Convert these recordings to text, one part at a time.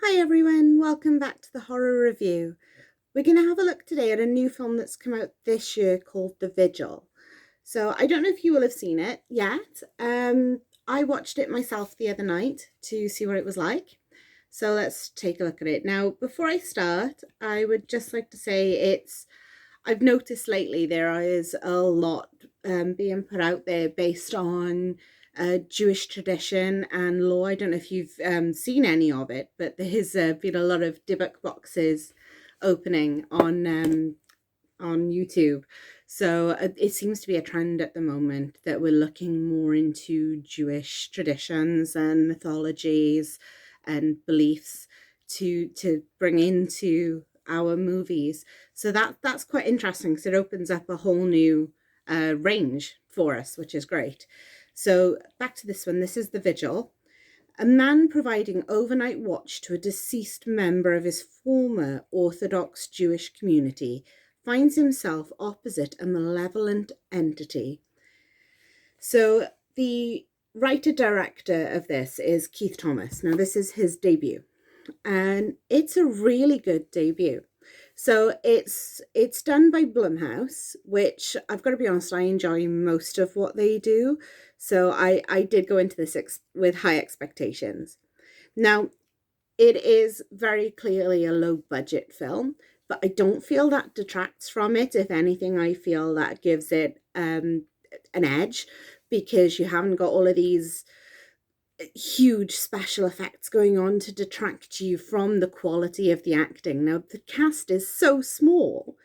Hi everyone, welcome back to the horror review. We're going to have a look today at a new film that's come out this year called The Vigil. So I don't know if you will have seen it yet. I watched it myself the other night to see what it was like. So let's take a look at it. Now, before I start, I would just like to say I've noticed lately there is a lot being put out there based on Jewish tradition and law. I don't know if you've seen any of it, but there's been a lot of debug boxes opening on YouTube. So it seems to be a trend at the moment that we're looking more into Jewish traditions and mythologies and beliefs to bring into our movies. So that's quite interesting because it opens up a whole new range for us, which is great. So back to this one. This is The Vigil. A man providing overnight watch to a deceased member of his former Orthodox Jewish community finds himself opposite a malevolent entity. So the writer-director of this is Keith Thomas. Now, this is his debut, and it's a really good debut. So it's done by Blumhouse, which I've got to be honest, I enjoy most of what they do. So I did go into this with high expectations. Now, it is very clearly a low budget film, but I don't feel that detracts from it. If anything, I feel that gives it an edge because you haven't got all of these huge special effects going on to detract you from the quality of the acting. Now, the cast is so small.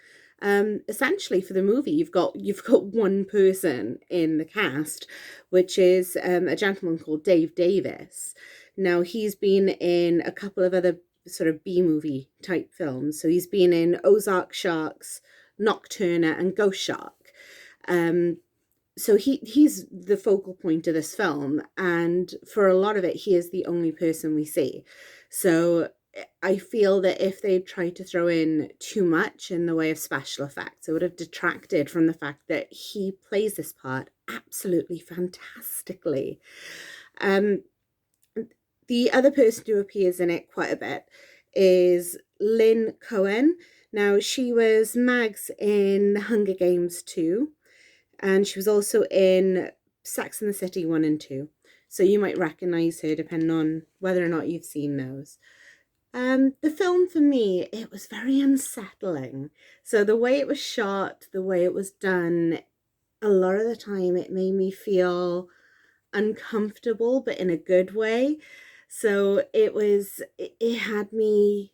Essentially, for the movie, you've got one person in the cast, which is a gentleman called Dave Davis. Now, he's been in a couple of other sort of B-movie type films. So he's been in Ozark Sharks, Nocturna, and Ghost Shark. So he's the focal point of this film, and for a lot of it, he is the only person we see. So I feel that if they tried to throw in too much in the way of special effects, it would have detracted from the fact that he plays this part absolutely fantastically. The other person who appears in it quite a bit is Lynn Cohen. Now, she was Mags in The Hunger Games 2. And she was also in Sex and the City 1 and 2. So you might recognise her depending on whether or not you've seen those. The film, for me, it was very unsettling. So the way it was shot, the way it was done, a lot of the time it made me feel uncomfortable, but in a good way. So it had me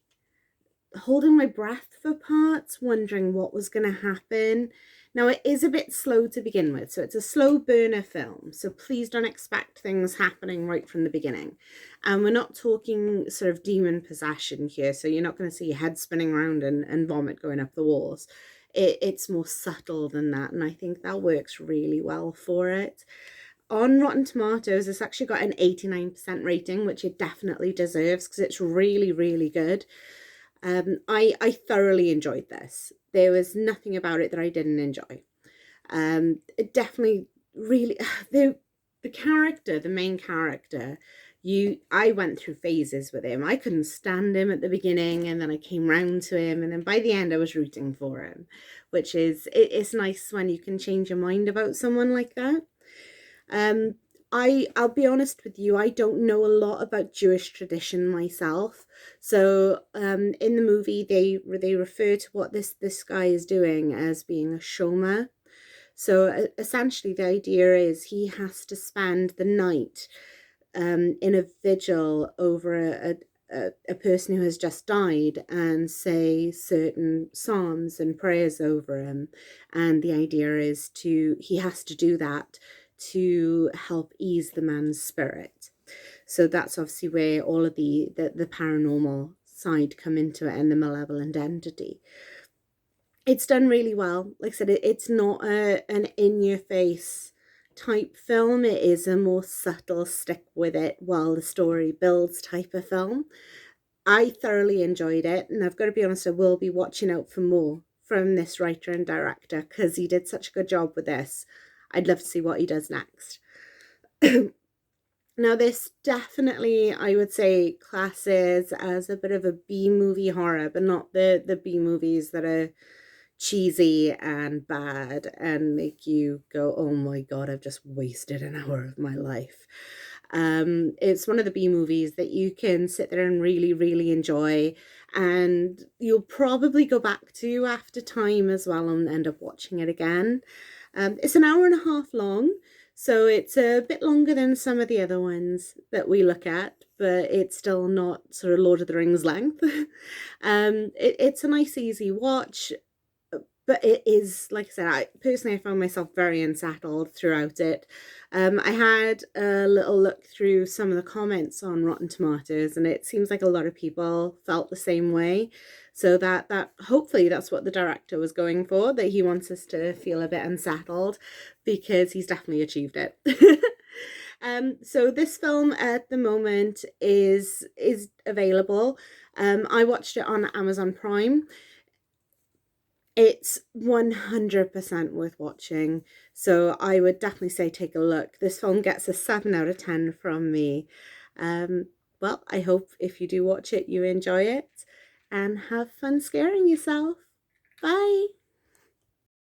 holding my breath for parts, wondering what was going to happen. Now, it is a bit slow to begin with, so it's a slow burner film, so please don't expect things happening right from the beginning. And we're not talking sort of demon possession here, so you're not going to see your head spinning around and vomit going up the walls. It's more subtle than that, and I think that works really well for it. On Rotten Tomatoes, it's actually got an 89% rating, which it definitely deserves because it's really, really good. I thoroughly enjoyed this. There was nothing about it that I didn't enjoy. It definitely really the character, the main character, I went through phases with him. I couldn't stand him at the beginning, and then I came round to him, and then by the end I was rooting for him, which is it's nice when you can change your mind about someone like that. I'll be honest with you, I don't know a lot about Jewish tradition myself. So in the movie, they refer to what this guy is doing as being a shomer. So essentially, the idea is he has to spend the night in a vigil over a person who has just died and say certain psalms and prayers over him. And the idea is he has to do that to help ease the man's spirit. So that's obviously where all of the paranormal side come into it and the malevolent entity. It's done really well. Like I said, it's not an in-your-face type film. It is a more subtle, stick with it while the story builds type of film. I thoroughly enjoyed it, and I've got to be honest, I will be watching out for more from this writer and director because he did such a good job with this. I'd love to see what he does next. Now, this definitely, I would say, classes as a bit of a B movie horror, but not the B movies that are cheesy and bad and make you go, oh my God, I've just wasted an hour of my life. It's one of the B movies that you can sit there and really, really enjoy, and you'll probably go back to after time as well and end up watching it again. It's an hour and a half long, so it's a bit longer than some of the other ones that we look at, but it's still not sort of Lord of the Rings length. It's a nice, easy watch, but it is, like I said, I found myself very unsettled throughout it. I had a little look through some of the comments on Rotten Tomatoes, and it seems like a lot of people felt the same way. So that hopefully that's what the director was going for, that he wants us to feel a bit unsettled, because he's definitely achieved it. So this film at the moment is available. I watched it on Amazon Prime. It's 100% worth watching. So I would definitely say take a look. This film gets a 7 out of 10 from me. Well, I hope if you do watch it, you enjoy it and have fun scaring yourself. Bye.